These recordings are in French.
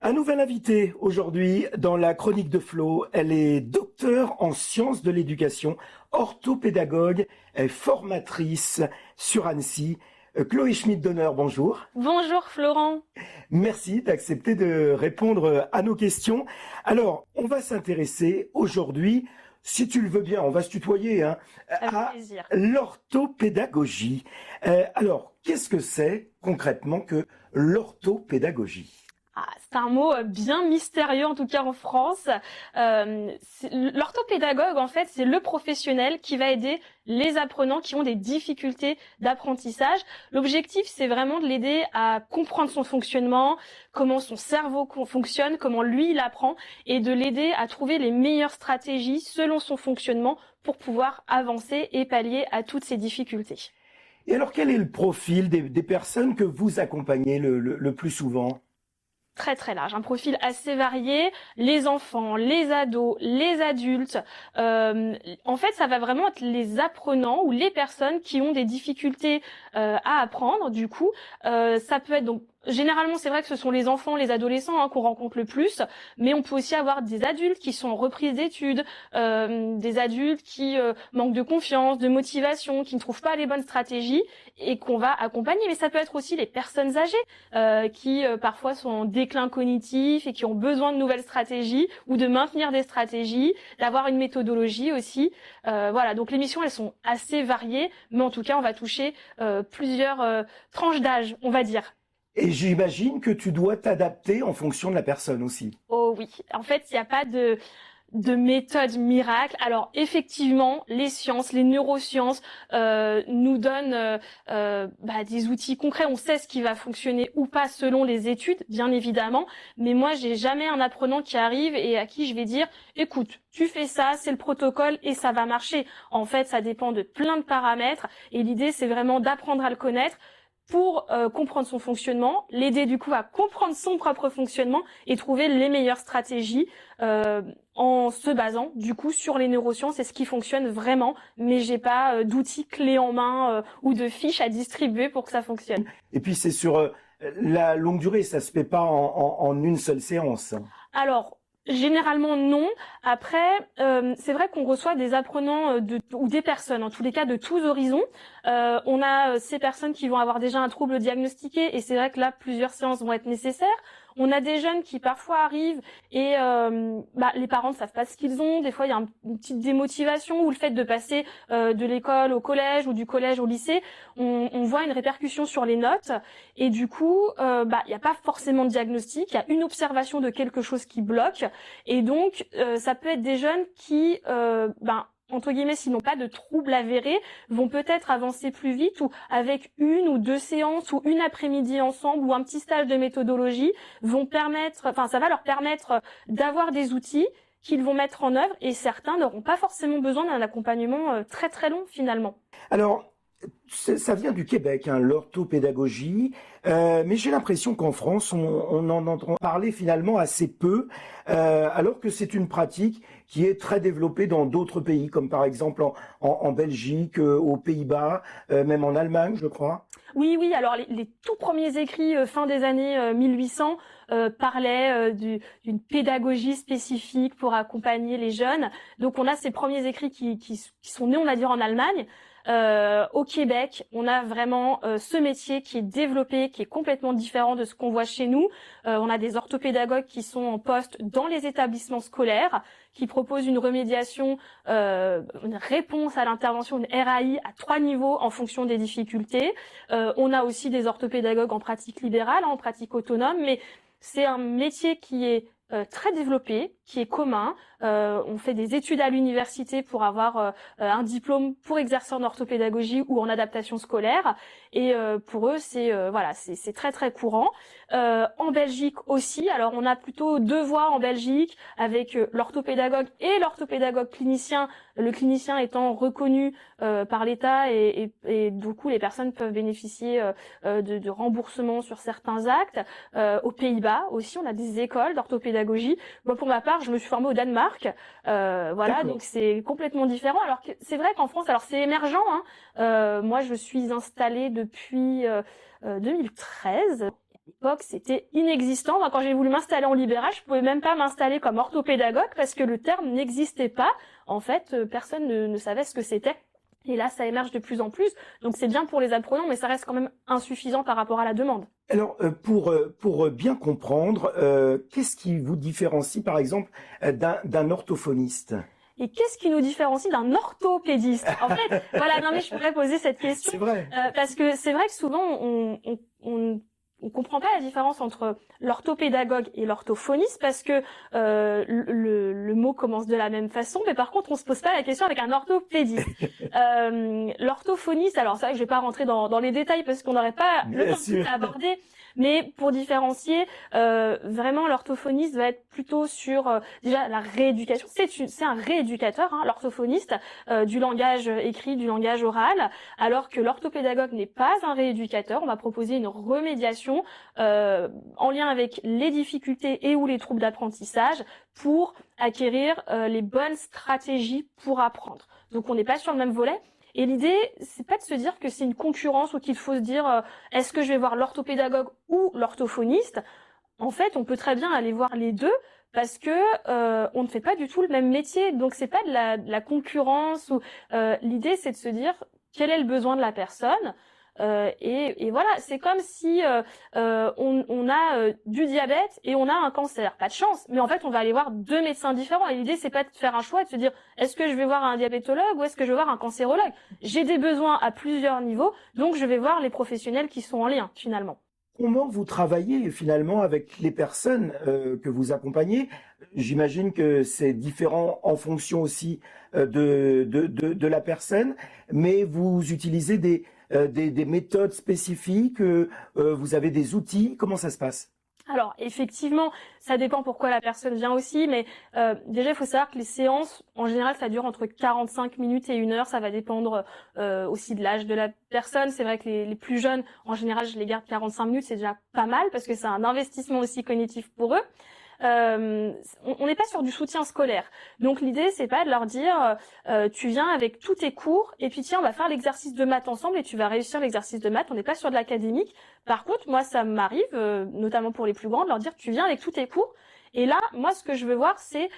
Un nouvel invité aujourd'hui dans la chronique de Flo. Elle est docteure en sciences de l'éducation, orthopédagogue et formatrice sur Annecy. Chloé Schmidt-Donner, bonjour. Bonjour Florent. Merci d'accepter de répondre à nos questions. Alors, on va s'intéresser aujourd'hui, si tu le veux bien, on va se tutoyer, à Plaisir. l'orthopédagogie. Alors, qu'est-ce que c'est concrètement que l'orthopédagogie ? C'est un mot bien mystérieux, en tout cas en France. L'orthopédagogue, en fait, c'est le professionnel qui va aider les apprenants qui ont des difficultés d'apprentissage. L'objectif, c'est vraiment de l'aider à comprendre son fonctionnement, comment son cerveau fonctionne, comment lui, il apprend, et de l'aider à trouver les meilleures stratégies selon son fonctionnement pour pouvoir avancer et pallier à toutes ces difficultés. Et alors, quel est le profil des personnes que vous accompagnez le plus souvent ? Très très large, un profil assez varié, les enfants, les ados, les adultes. En fait, ça va vraiment être les apprenants ou les personnes qui ont des difficultés à apprendre. Du coup, ça peut être donc généralement, c'est vrai que ce sont les enfants, les adolescents qu'on rencontre le plus, mais on peut aussi avoir des adultes qui sont en reprise d'études, des adultes qui manquent de confiance, de motivation, qui ne trouvent pas les bonnes stratégies et qu'on va accompagner. Mais ça peut être aussi les personnes âgées qui parfois sont en déclin cognitif et qui ont besoin de nouvelles stratégies ou de maintenir des stratégies, d'avoir une méthodologie aussi. Voilà, donc les missions, elles sont assez variées, mais en tout cas, on va toucher plusieurs tranches d'âge, on va dire. Et j'imagine que tu dois t'adapter en fonction de la personne aussi. Oh oui, en fait, il n'y a pas de méthode miracle. Alors effectivement, les sciences, les neurosciences nous donnent des outils concrets. On sait ce qui va fonctionner ou pas selon les études, bien évidemment. Mais moi, j'ai jamais un apprenant qui arrive et à qui je vais dire, écoute, tu fais ça, c'est le protocole et ça va marcher. En fait, ça dépend de plein de paramètres et l'idée, c'est vraiment d'apprendre à le connaître pour comprendre son fonctionnement, l'aider du coup à comprendre son propre fonctionnement et trouver les meilleures stratégies en se basant du coup sur les neurosciences et ce qui fonctionne vraiment, mais j'ai pas d'outils clés en main ou de fiches à distribuer pour que ça fonctionne. Et puis c'est sur la longue durée, ça se fait pas en une seule séance. Alors, généralement non. Après, c'est vrai qu'on reçoit des apprenants ou des personnes, en tous les cas de tous horizons. On a ces personnes qui vont avoir déjà un trouble diagnostiqué et c'est vrai que là, plusieurs séances vont être nécessaires. On a des jeunes qui parfois arrivent et les parents ne savent pas ce qu'ils ont. Des fois, il y a une petite démotivation ou le fait de passer de l'école au collège ou du collège au lycée, on voit une répercussion sur les notes et du coup, il n'y a pas forcément de diagnostic, il y a une observation de quelque chose qui bloque et donc ça peut être des jeunes qui entre guillemets, s'ils n'ont pas de troubles avérés, vont peut-être avancer plus vite ou avec une ou deux séances ou une après-midi ensemble ou un petit stage de méthodologie ça va leur permettre d'avoir des outils qu'ils vont mettre en œuvre et certains n'auront pas forcément besoin d'un accompagnement très très long finalement. Alors, ça vient du Québec, l'orthopédagogie, mais j'ai l'impression qu'en France, on en entend parler finalement assez peu, alors que c'est une pratique qui est très développée dans d'autres pays, comme par exemple en Belgique, aux Pays-Bas, même en Allemagne, je crois. Oui, alors les tout premiers écrits fin des années 1800 parlaient d'une pédagogie spécifique pour accompagner les jeunes. Donc on a ces premiers écrits qui sont nés, on va dire, en Allemagne. Au Québec, on a vraiment ce métier qui est développé, qui est complètement différent de ce qu'on voit chez nous. On a des orthopédagogues qui sont en poste dans les établissements scolaires, qui proposent une remédiation, une réponse à l'intervention, une RAI à 3 niveaux en fonction des difficultés. On a aussi des orthopédagogues en pratique libérale, en pratique autonome, mais c'est un métier qui est très développé, qui est commun. On fait des études à l'université pour avoir un diplôme pour exercer en orthopédagogie ou en adaptation scolaire. Et pour eux, c'est très très courant. En Belgique aussi. Alors on a plutôt 2 voies en Belgique avec l'orthopédagogue et l'orthopédagogue clinicien. Le clinicien étant reconnu par l'État et du coup les personnes peuvent bénéficier de remboursement sur certains actes. Aux Pays-Bas aussi, on a des écoles d'orthopédagogie. Moi, pour ma part, je me suis formée au Danemark. Donc c'est complètement différent. Alors que c'est vrai qu'en France, alors c'est émergent. Moi, je suis installée depuis 2013. l'époque, c'était inexistant. Moi, quand j'ai voulu m'installer en libéral, je pouvais même pas m'installer comme orthopédagogue parce que le terme n'existait pas. En fait, personne ne savait ce que c'était. Et là, ça émerge de plus en plus. Donc, c'est bien pour les apprenants, mais ça reste quand même insuffisant par rapport à la demande. Alors, pour bien comprendre, qu'est-ce qui vous différencie, par exemple, d'un orthophoniste? Et qu'est-ce qui nous différencie d'un orthopédiste? En fait, voilà, non mais je pourrais poser cette question C'est vrai. parce que c'est vrai que souvent on comprend pas la différence entre l'orthopédagogue et l'orthophoniste parce que le mot commence de la même façon, mais par contre on se pose pas la question avec un orthopédiste. L'orthophoniste, alors c'est vrai que je vais pas rentrer dans les détails parce qu'on n'aurait pas le temps d'aborder. Mais pour différencier, vraiment l'orthophoniste va être plutôt sur déjà la rééducation. C'est un rééducateur, hein, l'orthophoniste, du langage écrit, du langage oral, alors que l'orthopédagogue n'est pas un rééducateur. On va proposer une remédiation en lien avec les difficultés et ou les troubles d'apprentissage pour acquérir les bonnes stratégies pour apprendre. Donc on n'est pas sur le même volet. Et l'idée, c'est pas de se dire que c'est une concurrence ou qu'il faut se dire est-ce que je vais voir l'orthopédagogue ou l'orthophoniste. En fait, on peut très bien aller voir les deux parce que on ne fait pas du tout le même métier. Donc c'est pas de la concurrence ou l'idée c'est de se dire quel est le besoin de la personne. Et voilà, c'est comme si on a du diabète et on a un cancer. Pas de chance, mais en fait on va aller voir deux médecins différents. Et l'idée c'est pas de faire un choix et de se dire est-ce que je vais voir un diabétologue ou est-ce que je vais voir un cancérologue. J'ai des besoins à plusieurs niveaux, donc je vais voir les professionnels qui sont en lien finalement. Comment vous travaillez finalement avec les personnes que vous accompagnez? J'imagine que c'est différent en fonction aussi de la personne, mais vous utilisez des méthodes spécifiques, vous avez des outils, comment ça se passe? Alors effectivement, ça dépend pourquoi la personne vient aussi, mais déjà il faut savoir que les séances, en général, ça dure entre 45 minutes et 1 heure, ça va dépendre aussi de l'âge de la personne. C'est vrai que les plus jeunes, en général, je les garde 45 minutes, c'est déjà pas mal parce que c'est un investissement aussi cognitif pour eux. On n'est pas sur du soutien scolaire. Donc l'idée c'est pas de leur dire tu viens avec tous tes cours et puis tiens on va faire l'exercice de maths ensemble et tu vas réussir l'exercice de maths. On n'est pas sur de l'académique. Par contre moi ça m'arrive notamment pour les plus grands de leur dire tu viens avec tous tes cours. Et là, moi, ce que je veux voir, c'est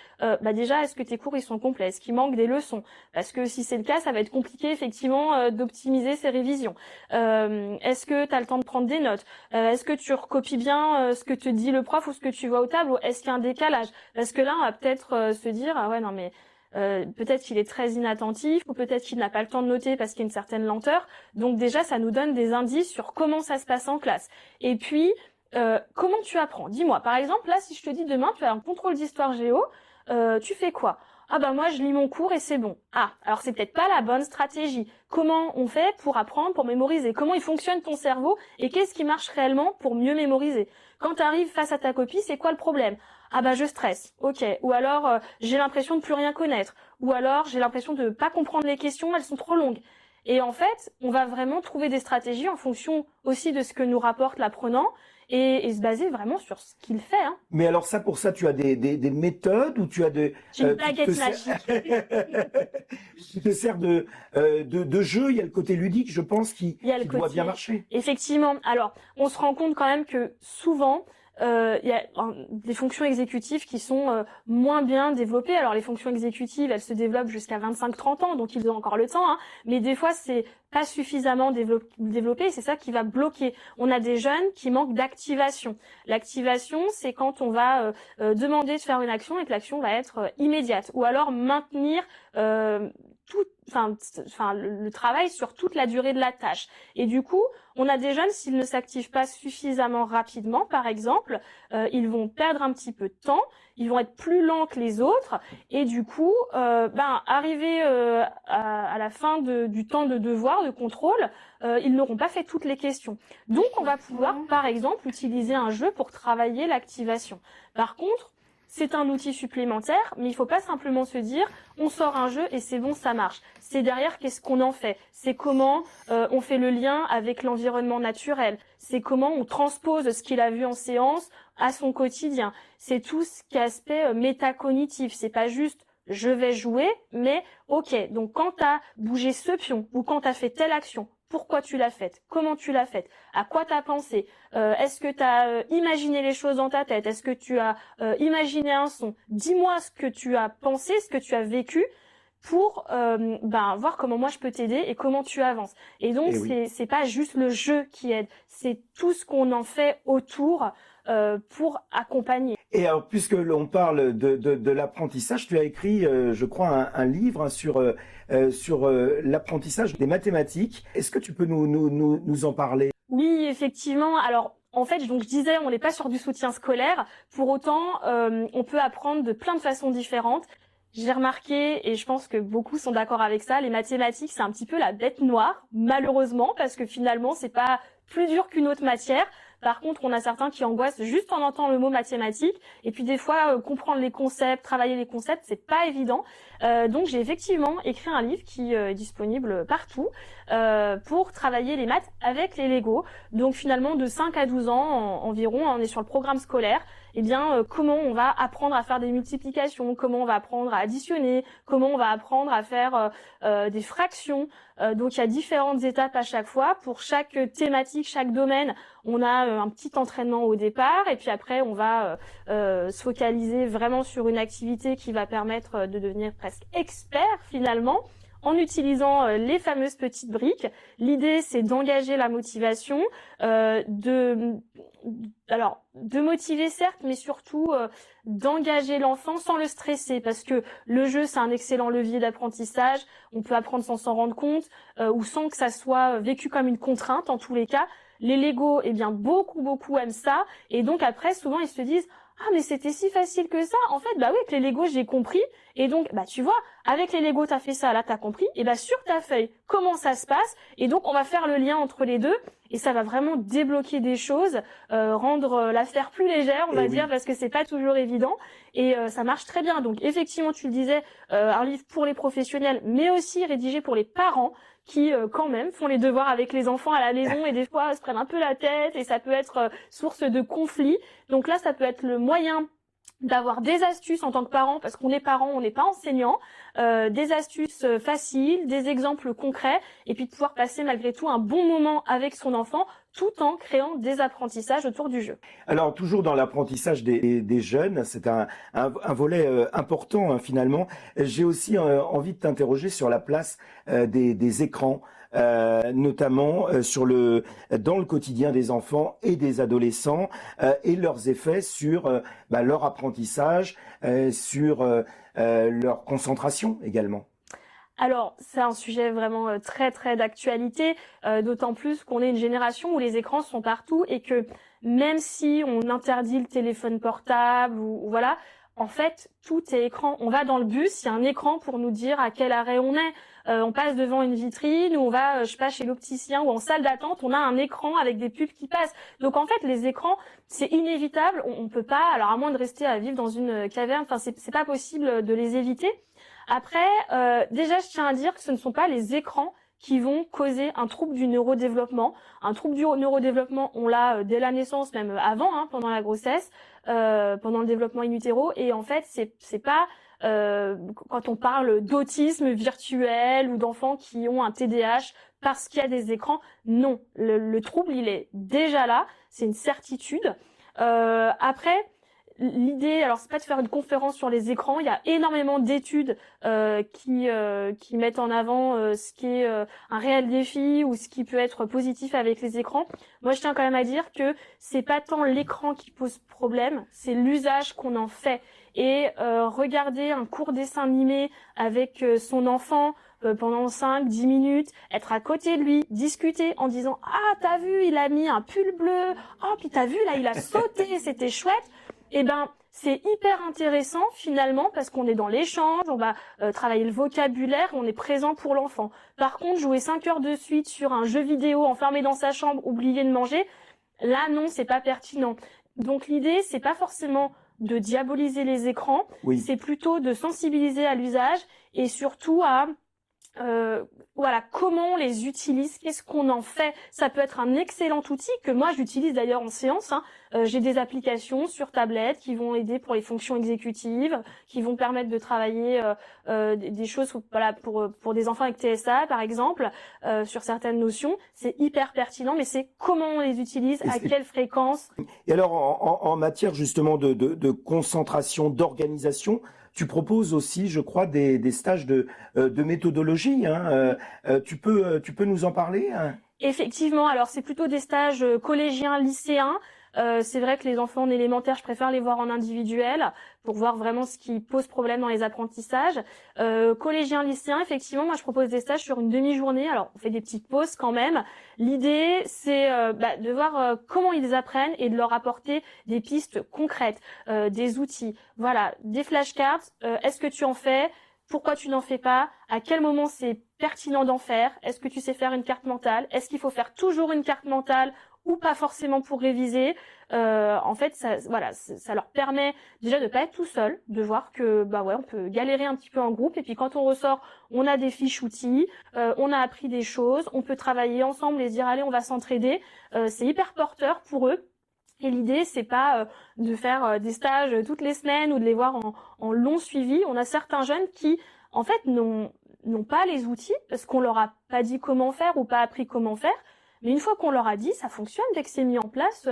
déjà, est-ce que tes cours ils sont complets, est-ce qu'il manque des leçons? Parce que si c'est le cas, ça va être compliqué effectivement d'optimiser ces révisions. Est-ce que tu as le temps de prendre des notes? Est-ce que tu recopies bien ce que te dit le prof ou ce que tu vois au tableau? Est-ce qu'il y a un décalage? Parce que là, on va peut-être se dire ah ouais non mais peut-être qu'il est très inattentif ou peut-être qu'il n'a pas le temps de noter parce qu'il y a une certaine lenteur. Donc déjà, ça nous donne des indices sur comment ça se passe en classe. Et puis comment tu apprends? Dis-moi, par exemple, là, si je te dis demain, tu as un contrôle d'histoire géo, tu fais quoi? Ah bah moi, je lis mon cours et c'est bon. Ah, alors c'est peut-être pas la bonne stratégie. Comment on fait pour apprendre, pour mémoriser? Comment il fonctionne ton cerveau et qu'est-ce qui marche réellement pour mieux mémoriser? Quand tu arrives face à ta copie, c'est quoi le problème? Ah bah je stresse, ok. Ou alors j'ai l'impression de plus rien connaître. Ou alors j'ai l'impression de pas comprendre les questions, elles sont trop longues. Et en fait, on va vraiment trouver des stratégies en fonction aussi de ce que nous rapporte l'apprenant et se baser vraiment sur ce qu'il fait. Hein. Mais alors ça, pour ça, tu as des méthodes ou tu as J'ai une baguette magique. Tu te sers de jeu, il y a le côté ludique, je pense, qui doit bien marcher. Effectivement. Alors, on se rend compte quand même que souvent, il y a des fonctions exécutives qui sont moins bien développées. Alors les fonctions exécutives, elles se développent jusqu'à 25-30 ans, donc ils ont encore le temps. Hein, mais des fois, c'est pas suffisamment développé, c'est ça qui va bloquer. On a des jeunes qui manquent d'activation. L'activation, c'est quand on va demander de faire une action et que l'action va être immédiate, ou alors maintenir le travail sur toute la durée de la tâche. Et du coup, on a des jeunes, s'ils ne s'activent pas suffisamment rapidement, par exemple, ils vont perdre un petit peu de temps, ils vont être plus lents que les autres, et du coup, arriver à la fin du temps de devoir, de contrôle, ils n'auront pas fait toutes les questions. Donc, on va pouvoir, par exemple, utiliser un jeu pour travailler l'activation. Par contre, c'est un outil supplémentaire, mais il faut pas simplement se dire on sort un jeu et c'est bon, ça marche. C'est derrière qu'est-ce qu'on en fait. C'est comment on fait le lien avec l'environnement naturel. C'est comment on transpose ce qu'il a vu en séance à son quotidien. C'est tout ce qui est aspect métacognitif. C'est pas juste je vais jouer, mais ok, donc quand tu as bougé ce pion ou quand tu as fait telle action, pourquoi tu l'as faite, comment tu l'as faite, à quoi t'as pensé, est-ce que t'as imaginé les choses dans ta tête, est-ce que tu as imaginé un son, dis-moi ce que tu as pensé, ce que tu as vécu, pour voir comment moi je peux t'aider et comment tu avances. Et donc Et oui. c'est pas juste le jeu qui aide, c'est tout ce qu'on en fait autour pour accompagner. Et alors, puisque l'on parle de l'apprentissage, tu as écrit, je crois, un livre hein, sur l'apprentissage des mathématiques. Est-ce que tu peux nous en parler? Oui, effectivement. Alors en fait, donc je disais, on n'est pas sur du soutien scolaire. Pour autant, on peut apprendre de plein de façons différentes. J'ai remarqué, et je pense que beaucoup sont d'accord avec ça, les mathématiques, c'est un petit peu la bête noire, malheureusement, parce que finalement, c'est pas plus dur qu'une autre matière. Par contre, on a certains qui angoissent juste en entendant le mot mathématiques. Et puis des fois, comprendre les concepts, travailler les concepts, c'est pas évident. Donc j'ai effectivement écrit un livre qui est disponible partout pour travailler les maths avec les Lego. Donc finalement, de 5 à 12 ans environ, on est sur le programme scolaire. Eh bien, comment on va apprendre à faire des multiplications, comment on va apprendre à additionner, comment on va apprendre à faire des fractions. Donc il y a différentes étapes à chaque fois. Pour chaque thématique, chaque domaine, on a un petit entraînement au départ et puis après on va se focaliser vraiment sur une activité qui va permettre de devenir presque expert finalement en utilisant les fameuses petites briques. L'idée c'est d'engager la motivation, de motiver certes, mais surtout d'engager l'enfant sans le stresser, parce que le jeu c'est un excellent levier d'apprentissage. On peut apprendre sans s'en rendre compte ou sans que ça soit vécu comme une contrainte. En tous les cas, les Lego, eh bien beaucoup aiment ça, et donc après souvent ils se disent ah mais c'était si facile que ça. En fait bah oui, avec les Lego j'ai compris, et donc bah tu vois, avec les Lego t'as fait ça, là t'as compris, et bah sur ta feuille comment ça se passe, et donc on va faire le lien entre les deux. Et ça va vraiment débloquer des choses, rendre l'affaire plus légère, on va dire, parce que c'est pas toujours évident. Et ça marche très bien. Donc effectivement, tu le disais, un livre pour les professionnels, mais aussi rédigé pour les parents qui, quand même, font les devoirs avec les enfants à la maison et des fois se prennent un peu la tête et ça peut être source de conflits. Donc là, ça peut être le moyen d'avoir des astuces en tant que parent, parce qu'on est parent, on n'est pas enseignant, des astuces faciles, des exemples concrets, et puis de pouvoir passer malgré tout un bon moment avec son enfant, tout en créant des apprentissages autour du jeu. Alors, toujours dans l'apprentissage des jeunes, c'est un volet important hein, finalement. J'ai aussi envie de t'interroger sur la place des écrans, notamment dans le quotidien des enfants et des adolescents et leurs effets sur leur apprentissage, sur leur concentration également. Alors, c'est un sujet vraiment très d'actualité, d'autant plus qu'on est une génération où les écrans sont partout et que même si on interdit le téléphone portable ou voilà, en fait, tout est écran. On va dans le bus, il y a un écran pour nous dire à quel arrêt on est. On passe devant une vitrine ou on va, je sais pas, chez l'opticien ou en salle d'attente, on a un écran avec des pubs qui passent. Donc en fait, les écrans, c'est inévitable. On peut pas, alors à moins de rester à vivre dans une caverne, enfin c'est pas possible de les éviter. Après, déjà, je tiens à dire que ce ne sont pas les écrans qui vont causer un trouble du neurodéveloppement. Un trouble du neurodéveloppement, on l'a dès la naissance, même avant, hein, pendant la grossesse, pendant le développement in utero. Et en fait, c'est pas quand on parle d'autisme virtuel ou d'enfants qui ont un TDAH parce qu'il y a des écrans. Non, le trouble, il est déjà là. C'est une certitude. Après, l'idée, alors c'est pas de faire une conférence sur les écrans, il y a énormément d'études qui mettent en avant ce qui est un réel défi ou ce qui peut être positif avec les écrans. Moi, je tiens quand même à dire que c'est pas tant l'écran qui pose problème, c'est l'usage qu'on en fait. Et regarder un court dessin animé avec son enfant pendant 5-10 minutes, être à côté de lui, discuter en disant « Ah, t'as vu, il a mis un pull bleu. Oh, puis t'as vu, là, il a sauté, c'était chouette. » Eh ben, c'est hyper intéressant finalement parce qu'on est dans l'échange, on va travailler le vocabulaire, on est présent pour l'enfant. Par contre, jouer 5 heures de suite sur un jeu vidéo enfermé dans sa chambre, oublier de manger, là non, c'est pas pertinent. Donc l'idée, c'est pas forcément de diaboliser les écrans, Oui. c'est plutôt de sensibiliser à l'usage et surtout à voilà, comment on les utilise, qu'est-ce qu'on en fait. Ça peut être un excellent outil que moi j'utilise d'ailleurs en séance, hein, J'ai des applications sur tablette qui vont aider pour les fonctions exécutives, qui vont permettre de travailler des choses voilà, pour des enfants avec TSA, par exemple, sur certaines notions. C'est hyper pertinent, mais c'est comment on les utilise, à quelle fréquence. Et alors, en matière justement de concentration, d'organisation, tu proposes aussi, je crois, des stages de méthodologie. Hein. Tu peux nous en parler, hein? Effectivement, alors c'est plutôt des stages collégiens, lycéens. C'est vrai que les enfants en élémentaire, je préfère les voir en individuel pour voir vraiment ce qui pose problème dans les apprentissages. Collégiens, lycéens, effectivement, moi je propose des stages sur une demi-journée. Alors on fait des petites pauses quand même. L'idée, c'est de voir comment ils apprennent et de leur apporter des pistes concrètes, des outils. Voilà, des flashcards. Est-ce que tu en fais? Pourquoi tu n'en fais pas? À quel moment c'est pertinent d'en faire? Est-ce que tu sais faire une carte mentale? Est-ce qu'il faut faire toujours une carte mentale ou pas forcément pour réviser? En fait, ça leur permet déjà de pas être tout seul, de voir que on peut galérer un petit peu en groupe et puis quand on ressort, on a des fiches outils, on a appris des choses, on peut travailler ensemble et se dire allez, on va s'entraider. C'est hyper porteur pour eux. Et l'idée, c'est pas de faire des stages toutes les semaines ou de les voir en long suivi. On a certains jeunes qui, en fait, n'ont pas les outils parce qu'on leur a pas dit comment faire ou pas appris comment faire. Mais une fois qu'on leur a dit, ça fonctionne. Dès que c'est mis en place,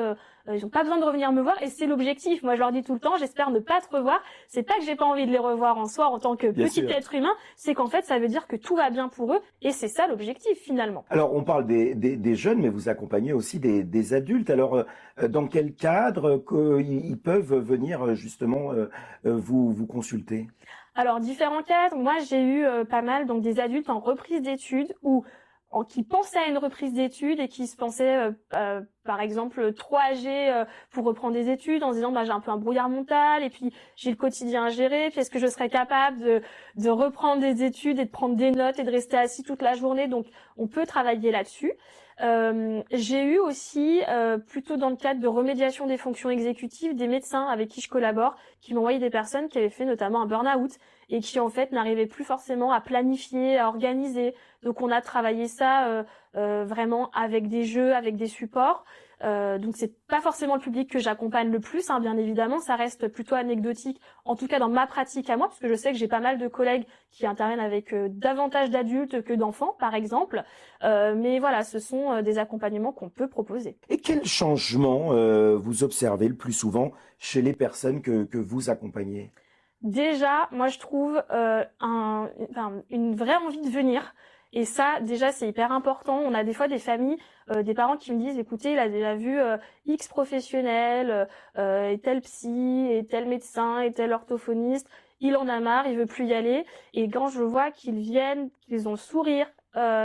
ils n'ont pas besoin de revenir me voir et c'est l'objectif. Moi, je leur dis tout le temps, j'espère ne pas te revoir. C'est pas que j'ai pas envie de les revoir en soi en tant que petit être humain, c'est qu'en fait, ça veut dire que tout va bien pour eux et c'est ça l'objectif finalement. Alors, on parle des jeunes, mais vous accompagnez aussi des adultes. Alors, dans quel cadre ils peuvent venir justement vous consulter? Alors, différents cadres. Moi, j'ai eu pas mal donc des adultes en reprise d'études ou qui pensaient à une reprise d'études et qui se pensaient, par exemple, trop âgés pour reprendre des études en se disant j'ai un peu un brouillard mental et puis j'ai le quotidien à gérer, puis est-ce que je serais capable de reprendre des études et de prendre des notes et de rester assis toute la journée? Donc, on peut travailler là-dessus. J'ai eu aussi, plutôt dans le cadre de remédiation des fonctions exécutives, des médecins avec qui je collabore, qui m'ont envoyé des personnes qui avaient fait notamment un burn-out et qui en fait n'arrivaient plus forcément à planifier, à organiser. Donc on a travaillé ça vraiment avec des jeux, avec des supports. Donc c'est pas forcément le public que j'accompagne le plus, hein, bien évidemment, ça reste plutôt anecdotique, en tout cas dans ma pratique à moi, parce que je sais que j'ai pas mal de collègues qui interviennent avec davantage d'adultes que d'enfants, par exemple. Mais voilà, ce sont des accompagnements qu'on peut proposer. Et quel changement vous observez le plus souvent chez les personnes que vous accompagnez? Déjà, moi je trouve une vraie envie de venir. Et ça, déjà, c'est hyper important. On a des fois des familles, des parents qui me disent, écoutez, il a déjà vu X professionnels, et tel psy, et tel médecin, et tel orthophoniste. Il en a marre, il veut plus y aller. Et quand je vois qu'ils viennent, qu'ils ont le sourire,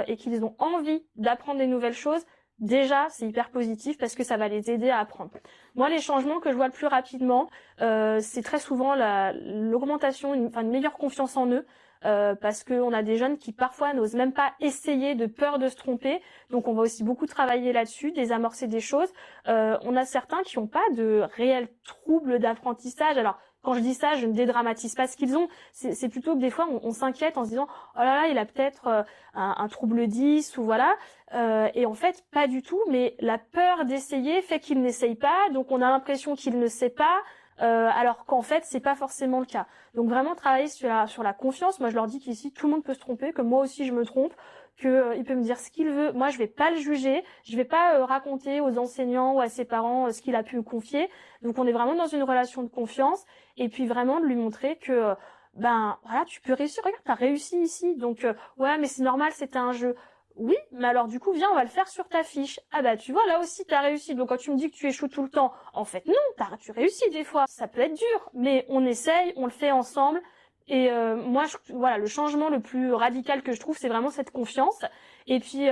et qu'ils ont envie d'apprendre des nouvelles choses, déjà, c'est hyper positif parce que ça va les aider à apprendre. Moi, les changements que je vois le plus rapidement, c'est très souvent l'augmentation, une meilleure confiance en eux. Parce qu'on a des jeunes qui parfois n'osent même pas essayer de peur de se tromper. Donc on va aussi beaucoup travailler là-dessus, désamorcer des choses. On a certains qui n'ont pas de réels troubles d'apprentissage. Alors quand je dis ça, je ne dédramatise pas ce qu'ils ont. C'est plutôt que des fois on s'inquiète en se disant oh là là, il a peut-être un trouble 10 ou voilà. Et en fait pas du tout. Mais la peur d'essayer fait qu'il n'essaye pas. Donc on a l'impression qu'il ne sait pas. Alors qu'en fait c'est pas forcément le cas. Donc vraiment travailler sur la confiance. Moi je leur dis qu'ici tout le monde peut se tromper, que moi aussi je me trompe, que il peut me dire ce qu'il veut. Moi je vais pas le juger, je vais pas raconter aux enseignants ou à ses parents ce qu'il a pu me confier. Donc on est vraiment dans une relation de confiance et puis vraiment de lui montrer que voilà, tu peux réussir. Regarde, t'as réussi ici. Donc ouais, mais c'est normal, c'était un jeu. Oui, mais alors du coup, viens, on va le faire sur ta fiche. Ah bah tu vois, là aussi, t'as réussi. Donc quand tu me dis que tu échoues tout le temps, en fait non, tu réussis des fois. Ça peut être dur, mais on essaye, on le fait ensemble. Et moi, voilà, le changement le plus radical que je trouve, c'est vraiment cette confiance. Et puis,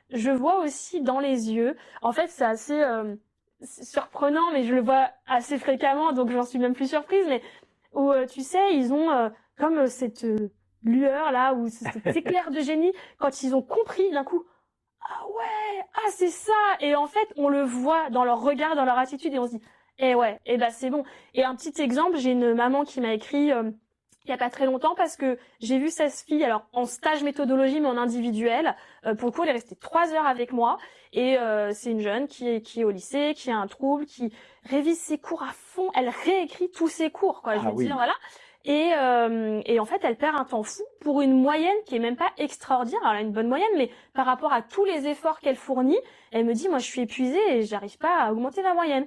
je vois aussi dans les yeux, en fait, c'est assez surprenant, mais je le vois assez fréquemment, donc j'en suis même plus surprise, mais où, tu sais, ils ont comme cette lueur là ou cet éclair de génie quand ils ont compris d'un coup ah ouais, ah c'est ça, et en fait on le voit dans leur regard, dans leur attitude et on se dit eh ouais, et c'est bon. Et un petit exemple, j'ai une maman qui m'a écrit il y a pas très longtemps parce que j'ai vu 16 filles, alors en stage méthodologie mais en individuel. Pour le coup, elle est restée 3 heures avec moi et c'est une jeune qui est au lycée, qui a un trouble, qui révise ses cours à fond, elle réécrit tous ses cours, quoi. Je Ah veux oui. dire, voilà. Et en fait, elle perd un temps fou pour une moyenne qui est même pas extraordinaire. Alors, elle a une bonne moyenne, mais par rapport à tous les efforts qu'elle fournit, elle me dit, moi, je suis épuisée et j'arrive pas à augmenter ma moyenne.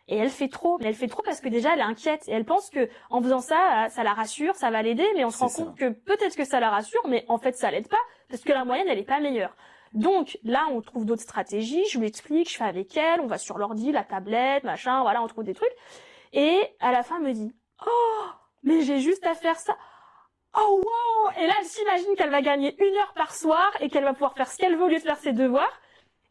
Et elle fait trop, mais elle fait trop parce que déjà elle est inquiète et elle pense que en faisant ça, ça la rassure, ça va l'aider, mais on se rend compte que peut-être que ça la rassure, mais en fait ça l'aide pas parce que la moyenne elle est pas meilleure. Donc là on trouve d'autres stratégies, je lui explique, je fais avec elle, on va sur l'ordi, la tablette, machin, voilà, on trouve des trucs. Et à la fin elle me dit, oh mais j'ai juste à faire ça. Oh wow! Et là elle s'imagine qu'elle va gagner 1 heure par soir et qu'elle va pouvoir faire ce qu'elle veut au lieu de faire ses devoirs.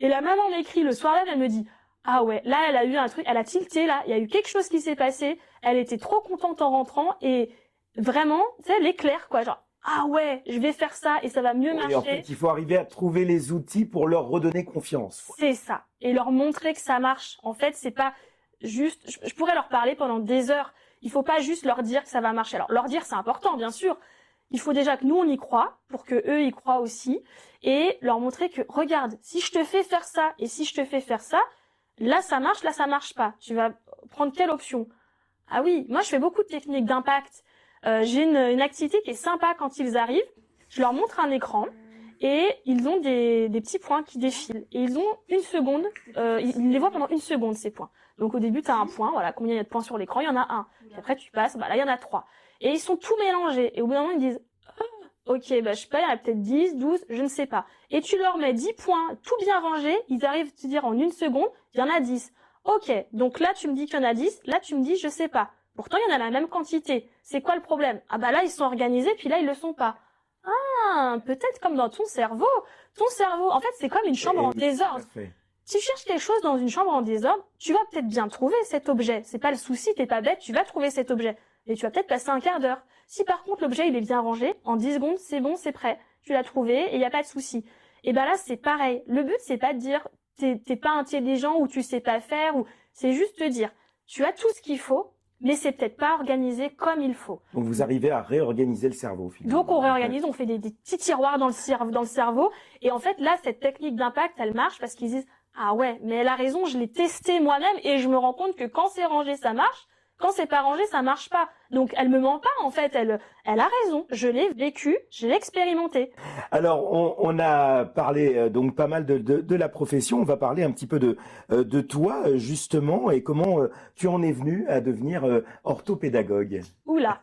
Et la maman m'écrit le soir là, elle me dit, ah ouais, là elle a eu un truc, elle a tilté là, il y a eu quelque chose qui s'est passé, elle était trop contente en rentrant et vraiment, tu sais, l'éclair quoi, genre ah ouais, je vais faire ça et ça va mieux marcher. Et en fait, il faut arriver à trouver les outils pour leur redonner confiance. C'est ça, et leur montrer que ça marche. En fait, c'est pas juste, je pourrais leur parler pendant des heures. Il faut pas juste leur dire que ça va marcher. Alors leur dire c'est important bien sûr. Il faut déjà que nous on y croit pour que eux y croient aussi et leur montrer que regarde, si je te fais faire ça et si je te fais faire ça, là ça marche pas. Tu vas prendre quelle option? Ah oui, moi je fais beaucoup de techniques d'impact. J'ai une activité qui est sympa quand ils arrivent. Je leur montre un écran et ils ont des petits points qui défilent. Et ils ont 1 seconde, ils les voient pendant 1 seconde ces points. Donc au début tu as un point, voilà, combien il y a de points sur l'écran? Il y en a un. Puis après tu passes, bah là il y en a 3. Et ils sont tout mélangés. Et au bout d'un moment ils disent ok, bah je sais pas, il y en a peut-être 10, 12, je ne sais pas. Et tu leur mets 10 points, tout bien rangés, ils arrivent à te dire en 1 seconde, il y en a 10. Ok, donc là tu me dis qu'il y en a 10, là tu me dis je sais pas. Pourtant il y en a la même quantité. C'est quoi le problème? Ah bah là ils sont organisés, puis là ils le sont pas. Ah, peut-être comme dans ton cerveau. Ton cerveau, en fait c'est comme une chambre en désordre. Si tu cherches quelque chose dans une chambre en désordre, tu vas peut-être bien trouver cet objet. C'est pas le souci, t'es pas bête, tu vas trouver cet objet. Et tu vas peut-être passer un quart d'heure. Si par contre l'objet il est bien rangé, en 10 secondes c'est bon, c'est prêt. Tu l'as trouvé et il n'y a pas de souci. Et ben là c'est pareil. Le but c'est pas de dire t'es pas intelligent ou tu sais pas faire, ou c'est juste te dire tu as tout ce qu'il faut, mais c'est peut-être pas organisé comme il faut. Donc vous arrivez à réorganiser le cerveau finalement. Donc on réorganise, on fait des petits tiroirs dans le cerveau. Et en fait là cette technique d'impact elle marche parce qu'ils disent ah ouais, mais elle a raison, je l'ai testé moi-même et je me rends compte que quand c'est rangé ça marche. Quand c'est pas rangé, ça marche pas. Donc elle me ment pas en fait, elle a raison. Je l'ai vécu, je l'ai expérimenté. Alors on a parlé donc pas mal de la profession. On va parler un petit peu de toi justement et comment tu en es venu à devenir orthopédagogue. Oula.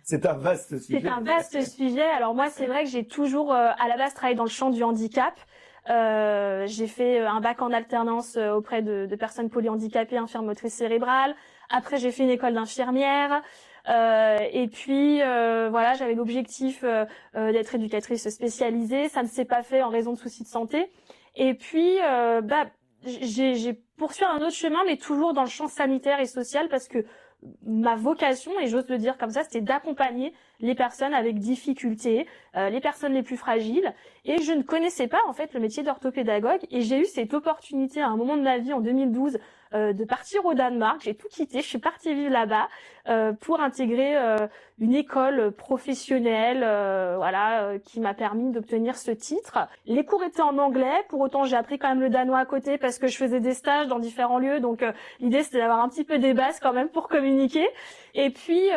C'est un vaste sujet. C'est un vaste sujet. Alors moi c'est vrai que j'ai toujours à la base travaillé dans le champ du handicap. J'ai fait un bac en alternance auprès de personnes polyhandicapées, infirmes motrices cérébrales. Après, j'ai fait une école d'infirmière. Et puis, voilà, j'avais l'objectif d'être éducatrice spécialisée. Ça ne s'est pas fait en raison de soucis de santé. Et puis, j'ai poursuivi un autre chemin, mais toujours dans le champ sanitaire et social, parce que ma vocation, et j'ose le dire comme ça, c'était d'accompagner les personnes avec difficultés, les personnes les plus fragiles. Et je ne connaissais pas en fait le métier d'orthopédagogue. Et j'ai eu cette opportunité à un moment de ma vie en 2012 de partir au Danemark. J'ai tout quitté, je suis partie vivre là-bas pour intégrer une école professionnelle, voilà, qui m'a permis d'obtenir ce titre. Les cours étaient en anglais, pour autant j'ai appris quand même le danois à côté parce que je faisais des stages dans différents lieux. Donc l'idée c'était d'avoir un petit peu des bases quand même pour communiquer. Et puis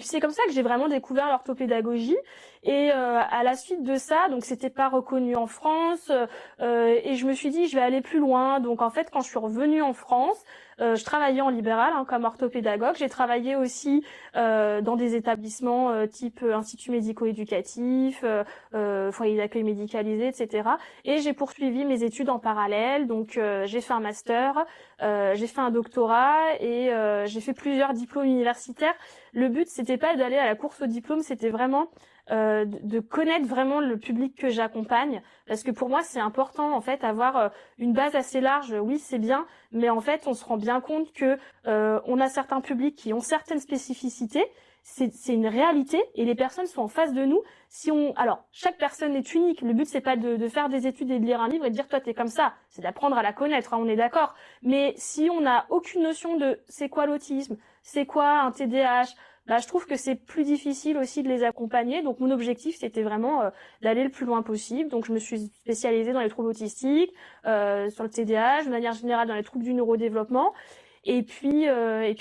c'est comme ça que j'ai vraiment découvert l'orthopédagogie. Et à la suite de ça, donc c'était pas reconnu en France, et je me suis dit je vais aller plus loin. Donc en fait quand je suis revenue en France, je travaillais en libéral comme orthopédagogue. J'ai travaillé aussi dans des établissements type institut médico-éducatif, foyer d'accueil médicalisé, etc. Et j'ai poursuivi mes études en parallèle. Donc j'ai fait un master, j'ai fait un doctorat et j'ai fait plusieurs diplômes universitaires. Le but c'était pas d'aller à la course au diplôme, c'était vraiment de connaître vraiment le public que j'accompagne, parce que pour moi c'est important en fait avoir une base assez large. Oui c'est bien, mais en fait on se rend bien compte que on a certains publics qui ont certaines spécificités. c'est une réalité et les personnes sont en face de nous. Alors, chaque personne est unique. Le but, c'est pas de faire des études et de lire un livre et de dire, toi, t'es comme ça. C'est d'apprendre à la connaître, hein, on est d'accord. Mais si on n'a aucune notion de c'est quoi l'autisme, c'est quoi un TDAH, bah, je trouve que c'est plus difficile aussi de les accompagner. Donc, mon objectif, c'était vraiment d'aller le plus loin possible. Donc, je me suis spécialisée dans les troubles autistiques, sur le TDAH, de manière générale dans les troubles du neurodéveloppement. Et puis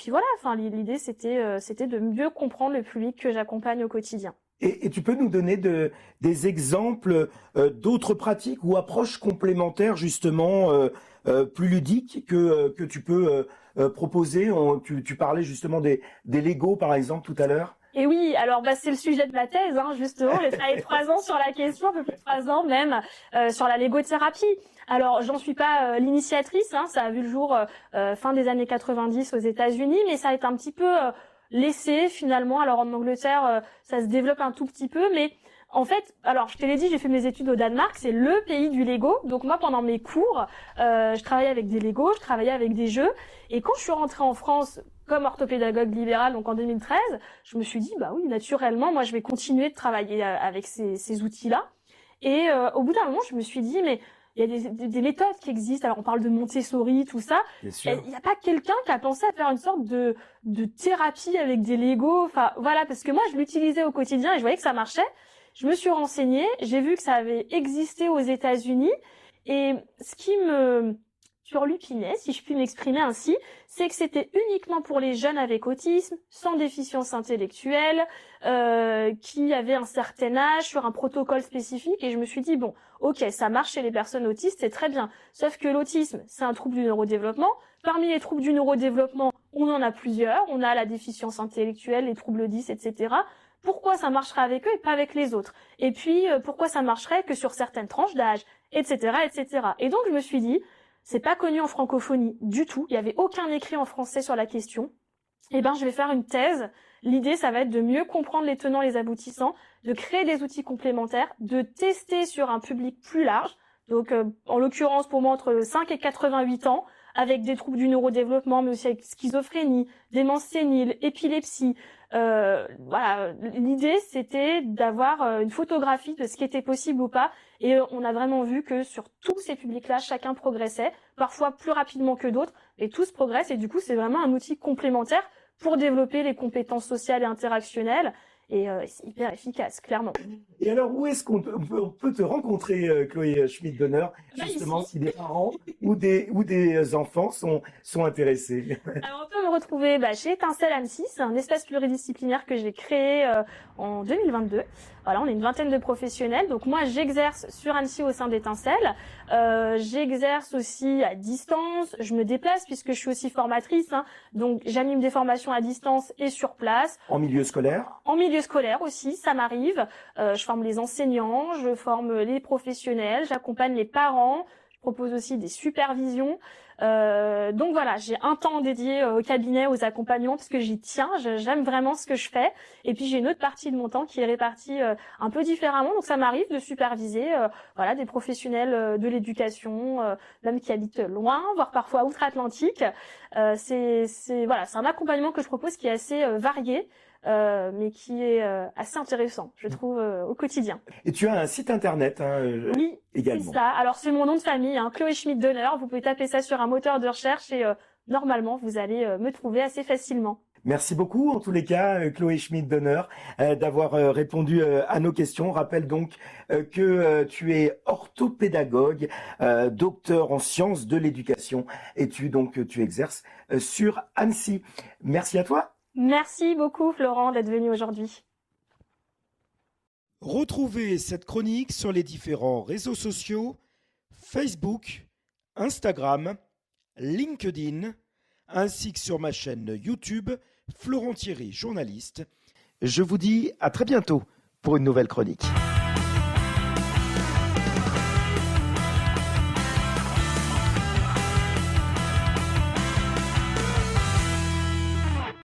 voilà. Enfin, l'idée, c'était de mieux comprendre le public que j'accompagne au quotidien. Et tu peux nous donner des exemples d'autres pratiques ou approches complémentaires justement plus ludiques que tu peux proposer. Tu parlais justement des Lego par exemple tout à l'heure. Et oui, alors c'est le sujet de ma thèse, hein, justement. J'ai travaillé 3 ans sur la question, un peu plus de 3 ans même, sur la légothérapie. Alors, j'en suis pas l'initiatrice, hein, ça a vu le jour fin des années 90 aux États-Unis, mais ça a été un petit peu laissé finalement. Alors en Angleterre, ça se développe un tout petit peu, mais en fait, alors je te l'ai dit, j'ai fait mes études au Danemark, c'est le pays du Lego. Donc moi, pendant mes cours, je travaillais avec des Lego, je travaillais avec des jeux. Et quand je suis rentrée en France comme orthopédagogue libérale, donc en 2013, je me suis dit, bah oui, naturellement, moi je vais continuer de travailler avec ces outils-là. Et au bout d'un moment, je me suis dit, mais il y a des méthodes qui existent. Alors on parle de Montessori, tout ça. Bien sûr. Il n'y a pas quelqu'un qui a pensé à faire une sorte de thérapie avec des Lego. Enfin voilà, parce que moi je l'utilisais au quotidien et je voyais que ça marchait. Je me suis renseignée, j'ai vu que ça avait existé aux États-Unis et ce qui me turlupinait, si je puis m'exprimer ainsi, c'est que c'était uniquement pour les jeunes avec autisme, sans déficience intellectuelle, qui avaient un certain âge, sur un protocole spécifique. Et je me suis dit, bon, ok, ça marche chez les personnes autistes, c'est très bien. Sauf que l'autisme, c'est un trouble du neurodéveloppement. Parmi les troubles du neurodéveloppement, on en a plusieurs. On a la déficience intellectuelle, les troubles 10, etc. Pourquoi ça marcherait avec eux et pas avec les autres? Et puis, pourquoi ça marcherait que sur certaines tranches d'âge, etc., etc. Et donc, je me suis dit, c'est pas connu en francophonie du tout. Il y avait aucun écrit en français sur la question. Eh ben, je vais faire une thèse. L'idée, ça va être de mieux comprendre les tenants, les aboutissants, de créer des outils complémentaires, de tester sur un public plus large. Donc, en l'occurrence, pour moi, entre 5 et 88 ans, avec des troubles du neurodéveloppement, mais aussi avec schizophrénie, démence sénile, épilepsie. Voilà, l'idée, c'était d'avoir une photographie de ce qui était possible ou pas. Et on a vraiment vu que sur tous ces publics-là, chacun progressait, parfois plus rapidement que d'autres, et tous progressent. Et du coup, c'est vraiment un outil complémentaire pour développer les compétences sociales et interactionnelles. Et c'est hyper efficace, clairement. Et alors, où est-ce qu'on peut te rencontrer, Chloé Schmidt-Donner, justement, ici. si des parents ou des enfants sont intéressés? Alors, on peut me retrouver chez Étincelle Annecy, c'est un espace pluridisciplinaire que j'ai créé en 2022. Voilà, on est une vingtaine de professionnels. Donc moi, j'exerce sur Annecy au sein d'Étincelle. J'exerce aussi à distance. Je me déplace puisque je suis aussi formatrice. Hein. Donc j'anime des formations à distance et sur place. En milieu scolaire? En milieu scolaire aussi, ça m'arrive. Je forme les enseignants, je forme les professionnels, j'accompagne les parents. Je propose aussi des supervisions. Donc voilà, j'ai un temps dédié au cabinet, aux accompagnements, parce que j'y tiens, j'aime vraiment ce que je fais. Et puis j'ai une autre partie de mon temps qui est répartie un peu différemment. Donc ça m'arrive de superviser voilà, des professionnels de l'éducation, même qui habitent loin, voire parfois outre-Atlantique. C'est un accompagnement que je propose qui est assez varié. Mais qui est assez intéressant, je trouve, au quotidien. Et tu as un site internet Oui, également. C'est ça. Alors c'est mon nom de famille, hein, Chloé Schmidt-Donner. Vous pouvez taper ça sur un moteur de recherche et normalement vous allez me trouver assez facilement. Merci beaucoup, en tous les cas, Chloé Schmidt-Donner, d'avoir répondu à nos questions. On rappelle donc que tu es orthopédagogue, docteur en sciences de l'éducation, et tu exerces sur Annecy. Merci à toi. Merci beaucoup, Florent, d'être venu aujourd'hui. Retrouvez cette chronique sur les différents réseaux sociaux, Facebook, Instagram, LinkedIn, ainsi que sur ma chaîne YouTube, Florent Thierry, journaliste. Je vous dis à très bientôt pour une nouvelle chronique.